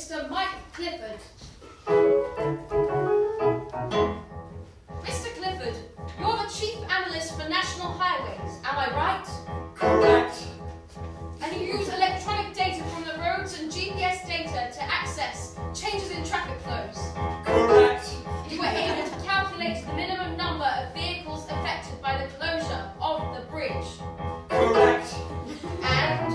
Mr. Mike Clifford. Mr. Clifford, you're the Chief Analyst for National Highways, am I right? Correct. And you use electronic data from the roads and GPS data to access changes in traffic flows. Correct. You were able to calculate the minimum number of vehicles affected by the closure of the bridge. Correct. And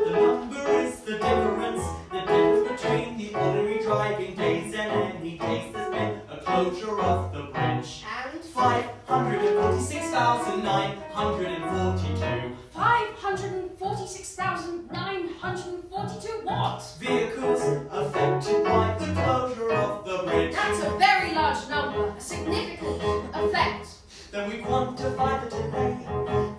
The number is the difference between the ordinary driving days and any days there's been a closure of the bridge. And 546,942. 546,942 what? Vehicles affected by the closure of the bridge. That's a very large number, a significant effect. Then we quantify the delay,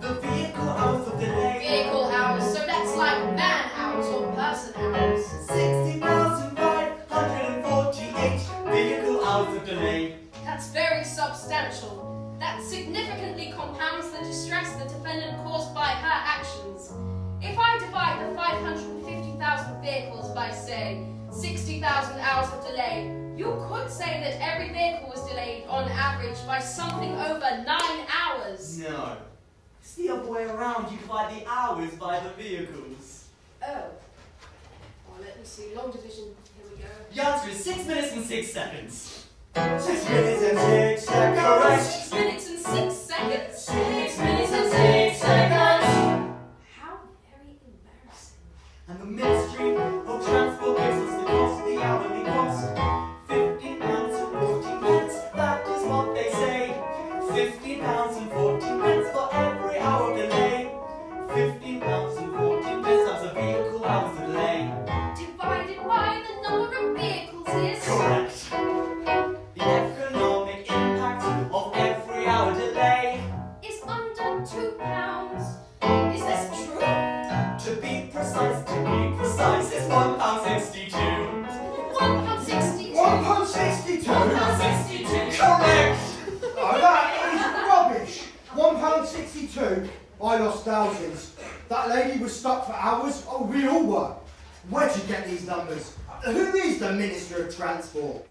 the vehicle hours of delay. Vehicle hours, so that's like man hours or person hours. 60,548 vehicle hours of delay. That's very substantial. That significantly compounds the distress the defendant caused by her actions. If I divide the 550,000 vehicles by, say, 60,000 hours of delay, you could say that every vehicle was delayed on average by something over 9 hours. No. It's the other way around. You divide the hours by the vehicles. Oh. Well, let me see. Long division. Here we go. The answer is 6 minutes and 6 seconds. 6 minutes and 6 seconds. Correct. 6 minutes and 6 seconds. 6 minutes and 6 seconds. How very embarrassing. And the Ministry of Transport gives us the cost, the hourly cost. £15.14. That is what they say. £15.14 for every hour delay. £15.14. That's a vehicle hours of delay. Divided by the number of vehicles is... Correct. The economic impact of every hour delay. is under £2. Is this true? To be precise, it's £1.62. £1.60. £1.62. £1.62. Correct. Oh, that is rubbish. £1.62. I lost thousands. That lady was stuck for hours. Oh, we all were. Where'd you get these numbers? Who is the Minister of Transport?